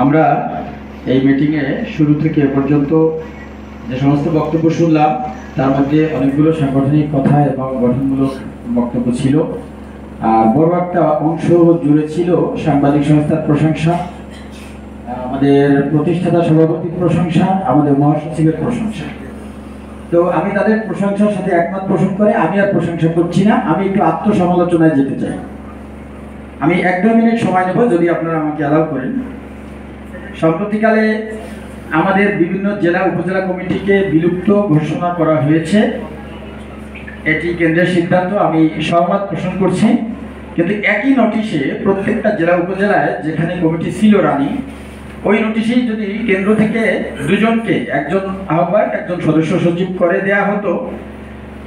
আমরা এই মিটিংয়ে শুরু থেকে এ পর্যন্ত যে সমস্ত বক্তব্য শুনলাম তার মধ্যে অনেকগুলো সাংগঠনিক কথা এবং গঠনমূলক বক্তব্য ছিল। বড় একটা অংশ জুড়ে ছিল সাংবাদিক সংস্থার প্রশংসা, আমাদের প্রতিষ্ঠাতা সভাপতির প্রশংসা, আমাদের মহাসচিবের প্রশংসা। তো আমি তাদের প্রশংসার সাথে একমত পোষণ করে আমি আর প্রশংসা করছি না, আমি একটু আত্মসমালোচনায় যেতে চাই। আমি 1-2 মিনিট সময় নেব যদি আপনারা আমাকে অ্যালাউ করেন। সম্প্রতিকালে আমাদের বিভিন্ন জেলা উপজেলা কমিটিকে বিলুপ্ত ঘোষণা করা হয়েছে, এটি কেন্দ্রের সিদ্ধান্ত, আমি সহমত পোষণ করছি। কিন্তু একই নোটিশে প্রত্যেকটা জেলা উপজেলায় যেখানে কমিটি ছিল রানি, ওই নোটিশেই যদি কেন্দ্র থেকে দুজনকে, একজন আহ্বায়ক একজন সদস্য সচিব করে দেয়া হতো,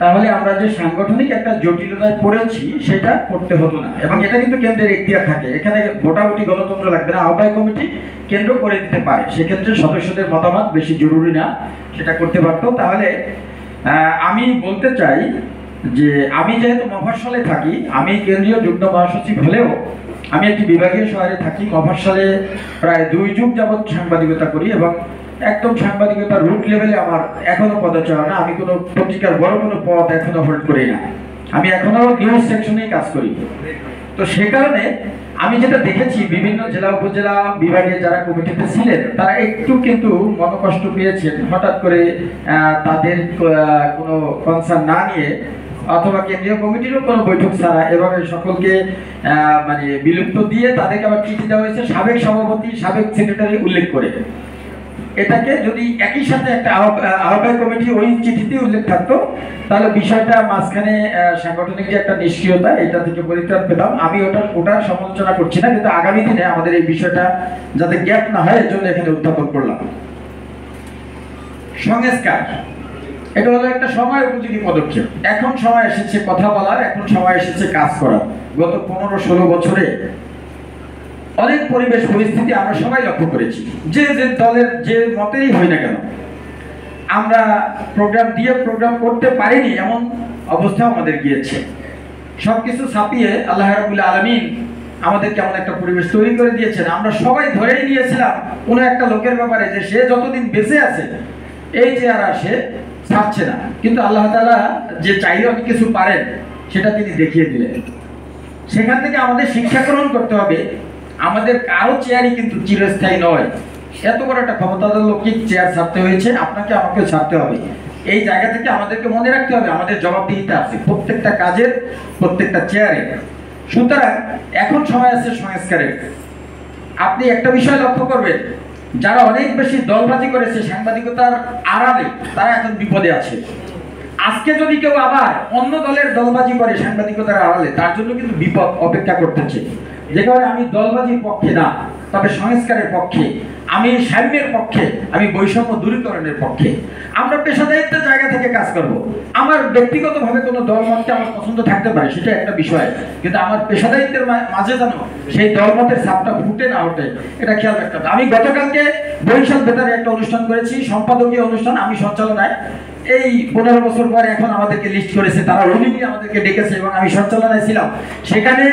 তাহলে আমরা যে সাংগঠনিক একটা জটিলতায় পড়েছি সেটা করতে হতো না। এবং এটা কিন্তু কেন্দ্রের এখতিয়ার থাকে, এখানে ভোটাভুটি গণতন্ত্র লাগবে না, আহ্বায়ক কমিটি কেন্দ্র করে দিতে পারে, সেক্ষেত্রে সদস্যদের মতামত বেশি জরুরি না, সেটা করতে পারতো। তাহলে আমি বলতে চাই যে আমি যেহেতু মফস্বলে থাকি, আমি কেন্দ্রীয় যুগ্ম মহাসচিব হলেও আমি একটি বিভাগীয় শহরে থাকি। মফস্বলে প্রায় 2 যুগ যাবৎ সাংবাদিকতা করি এবং একদম সাংবাদিকতার রুট লেভেলে আমার এখনো পদচারণা না, আমি কোনো পত্রিকার বড় কোনো পদ এখনো হোল্ড করি না, আমি এখনো নিউজ সেকশনেই কাজ করি। তো সে কারণে আমি যেটা দেখেছি বিভিন্ন জেলা উপজেলা বিভাগে যারা কমিটিতে ছিলেন তারা একটু কিন্তু মনোকষ্ট পেয়েছেন হঠাৎ করে তাদের কোনো কনসার্ন না নিয়ে অথবা কেন্দ্রীয় কমিটিরও কোনো বৈঠক ছাড়া এভাবে সকলকে মানে বিলুপ্ত দিয়ে তাদেরকে আবার চিঠি দেওয়া হয়েছে সাবেক সভাপতি সাবেক সেক্রেটারি উল্লেখ করে। এটাকে যদি একই সাথে একটা আহ্বায়ক কমিটি ওই চিঠিতে উল্লেখ থাকতো তাহলে বিষয়টা মাঝখানে সাংগঠনিক যে একটা নিষ্ক্রিয়তা এটা থেকে পরিত্রাণ পেতাম। আমি ওটার সমালোচনা করছি না, কিন্তু আগামী দিনে আমাদের এই বিষয়টা যাতে গ্যাপ না হয় এর জন্য এখানে উত্থাপন করলাম। সংস্কার এটা হলো একটা সময় উপযোগী পদক্ষেপ। এখন সময় এসেছে কথা বলার, এখন সময় এসেছে কাজ করার। গত 15-16 বছরে অনেক পরিবেশ পরিস্থিতি আমরা সবাই লক্ষ্য করেছি, যে দলের যে মতেই হই না কেন আমরা প্রোগ্রাম করতে পারিনি এমন অবস্থা আমাদের গিয়েছে। সবকিছু ছাপিয়ে আল্লাহ রাব্বুল আলামিন আমাদের কেমন একটা পরিবেশ তৈরি করে দিয়েছেন। আমরা সবাই ধরেই নিয়েছিলাম কোনো একটা লোকের ব্যাপারে যে সে যতদিন বেঁচে আছে এই যে আর সে ছাড়ছে না, কিন্তু আল্লাহ তাআলা যে চাইলে অনেক কিছু পারেন সেটা তিনি দেখিয়ে দিলেন। সেখান থেকে আমাদের শিক্ষা গ্রহণ করতে হবে, আমাদের কারো চেয়ারই কিন্তু চিরস্থায়ী নয়। এত বড় একটা ক্ষমতাধর লোককে চেয়ার ছাড়তে হয়েছে, আপনাকে আমাকে ছাড়তে হবে। এই জায়গা থেকে আমাদেরকে মনে রাখতে হবে আমাদের জবাবদিহিতা আছে প্রত্যেকটা কাজের, প্রত্যেকটা চেয়ারে। সুতরাং এখন সময় আছে সংস্কারের। আপনি একটা বিষয় লক্ষ্য করবেন, যারা অনেক বেশি দলবাজি করেছে সাংবাদিকতার আড়ালে তারা এখন বিপদে আছে। আজকে যদি কেউ আবার অন্য দলের দলবাজি করে সাংবাদিকতার আড়ালে, তার জন্য কিন্তু বিপদ অপেক্ষা করতেছে। যে কারণে আমি দলবাজির পক্ষে না, তবে সংস্কারের পক্ষে, আমি সাম্যের পক্ষে, আমি বৈষম্য দূরীকরণের পক্ষে। আমরা পেশাদারিত্বের জায়গা থেকে কাজ করব। আমার ব্যক্তিগতভাবে কোনো দলমতকে আমার পছন্দ থাকতে পারে, সেটা একটা বিষয়, কিন্তু আমার পেশাদারিত্বের মাঝে যেন সেই দলমতের ছাপটা ফুটে না ওঠে, এটা খেয়াল রাখতে হবে। আমি গতকালকে বরিশাল বেতারে একটা অনুষ্ঠান করেছি, সম্পাদকীয় অনুষ্ঠান, আমি সঞ্চালনায়। এই 15 বছর পরে এখন আমাদেরকে লিস্ট করেছে, তারা রুলিংয়ে আমাদেরকে ডেকেছে এবং আমি সঞ্চালনায় ছিলাম। সেখানে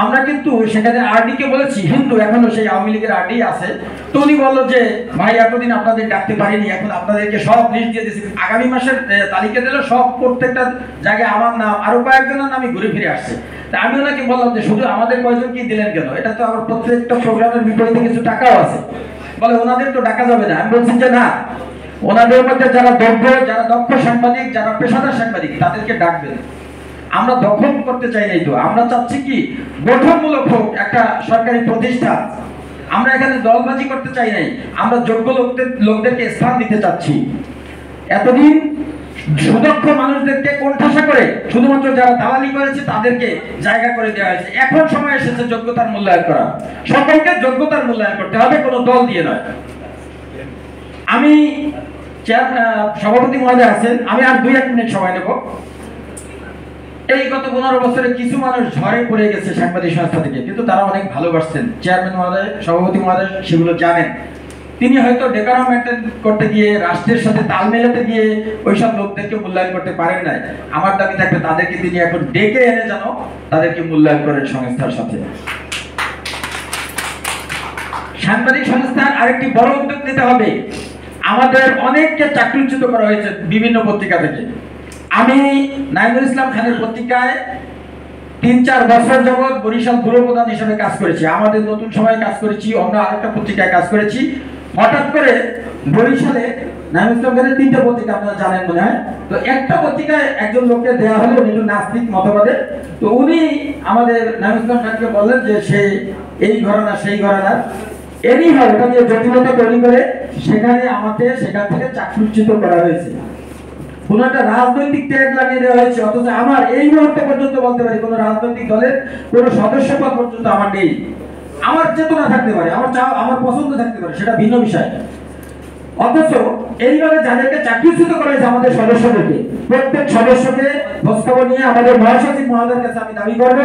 আমরা কিন্তু সেখানে আরডি কে বলেছি, হিন্দু এখনো সেই আওয়ামী লীগের আরডি আছে। তো উনি বললো যে ভাই এতদিন আপনাদের ডাকতে পারিনি, এখন আপনাদেরকে সব লিস্ট দিয়ে দিয়েছি, আগামী মাসের তালিকা দিল, সব প্রত্যেকটা জায়গায় আমার নাম আরো কয়েকজনের নামই ঘুরে ফিরে আসছে। তা আমি ওনাকে বললাম যে শুধু আমাদের কয়জন কি দিলেন কেন, এটা তো আবার প্রত্যেকটা প্রোগ্রামের বিপরীতে কিছু টাকাও আছে। বলে ওনাদের তো ডাকা যাবে না। আমি বলছি যে না, ওনাদের মধ্যে যারা দক্ষ সাংবাদিক, যারা পেশাদার সাংবাদিক, তাদেরকে ডাকবেন। আমরা দখল করতে চাই নাই, তো আমরা চাচ্ছি কি গঠনমূলক হোক একটা সরকারি প্রতিষ্ঠান। আমরা এখানে দলবাজি করতে চাই নাই, আমরা যোগ্য লোকদেরকে স্থান দিতে চাচ্ছি। এতদিন সুদক্ষ মানুষদেরকে কোণঠাসা করে শুধুমাত্র যারা দালালি করেছে তাদেরকে জায়গা করে দেওয়া হয়েছে। এখন সময় এসেছে যোগ্যতার মূল্যায়ন করা, সকলকে যোগ্যতার মূল্যায়ন করতে হবে, কোনো দল দিয়ে নয়। আমি সভাপতি মহোদয় আছেন, আমি আর 2-1 মিনিট সময় নেব। এই গত 15 বছরে কিছু মানুষ ঝড়ে পড়ে গেছে সাংবাদিক সংস্থা থেকে, কিন্তু তারা অনেক ভালোবাসছেন। চেয়ারম্যান মহোদয়, সভাপতি মহোদয় সেগুলো জানেন। তিনি হয়তো ডেকারাম মেনটেন করতে গিয়ে, রাষ্ট্রের সাথে তাল মেলাতে গিয়ে ওইসব লোকদেরকে মূল্যায়ন করতে পারেন নাই। আমার দাবি থাকবে তাদেরকে তিনি এখন ডেকে এনে যেন তাদেরকে মূল্যায়ন করেন সংস্থার সাথে। সাংবাদিক সংস্থার আরেকটি বড় উদ্যোগ নিতে হবে। আমাদের অনেককে চাকরিচ্যুত করা হয়েছে বিভিন্ন পত্রিকা থেকে। আমি নাইমুল ইসলাম খানের পত্রিকায় ৩-৪ বছর যাবৎ বরিশাল ব্যুরো প্রধান হিসেবে কাজ করেছি, আমাদের নতুন সময়ে কাজ করেছি, অন্য আরেকটা পত্রিকায় কাজ করেছি। হঠাৎ করে বরিশালে নাইমুল ইসলাম খানের 3টা পত্রিকা আপনারা জানেন মনে হয়, তো একটা পত্রিকায় একজন লোককে দেওয়া হলো, উনি একটু নাস্তিক মতবাদের। তো উনি আমাদের নাইমুল ইসলাম খানকে বললেন যে সে এই ঘরানা সেই ঘরানা, এরই হয় ওটা নিয়ে জটিলতা তৈরি করে সেখানে আমাকে সেখান থেকে চাকরিচ্যুত করা হয়েছে। কোন একটা রাজনৈতিক ট্যাগ লাগিয়ে দেওয়া হয়েছে, অথচ আমার এই মুহূর্তে পর্যন্ত বলতে পারি কোন রাজনৈতিক দলের কোন সদস্যপদ পর্যন্ত আমার নেই। আমার চেতনা থাকতে পারে, আমার পছন্দ থাকতে পারে, সেটা ভিন্ন বিষয়। অথচ এইভাবে যাদেরকে চাকরিচ্যুত করা হয়েছে আমাদের সদস্যদেরকে, প্রত্যেক সদস্যকে খোঁজখবর নিয়ে আমাদের মহাসচিব মহোদয়ের কাছে আমি দাবি করব,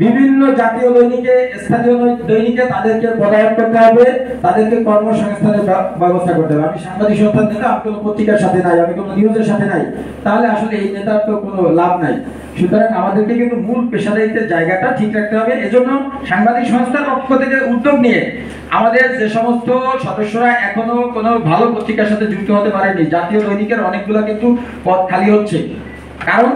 বিভিন্ন জাতীয় দৈনিকে, স্থানীয় দৈনিকে তাদেরকে পদায়ন করতে হবে, তাদেরকে কর্মসংস্থানের ব্যবস্থা করতে হবে। আমি সাংবাদিক সংস্থার নেতা, আমি কোনো পত্রিকার সাথে নাই, আমি কোনো নিউজের সাথে নাই, তাহলে আসলে এই নেতার তো কোনো লাভ নাই। সুতরাং আমাদেরকে কিন্তু মূল পেশাদারিত্বের জায়গাটা ঠিক রাখতে হবে। এজন্য সাংবাদিক সংস্থার পক্ষ থেকে উদ্যোগ নিয়ে আমাদের যে সমস্ত সদস্যরা এখনো কোনো ভালো পত্রিকার সাথে যুক্ত হতে পারেনি, জাতীয় দৈনিকের অনেকগুলো কিন্তু পদ খালি হচ্ছে। কারণ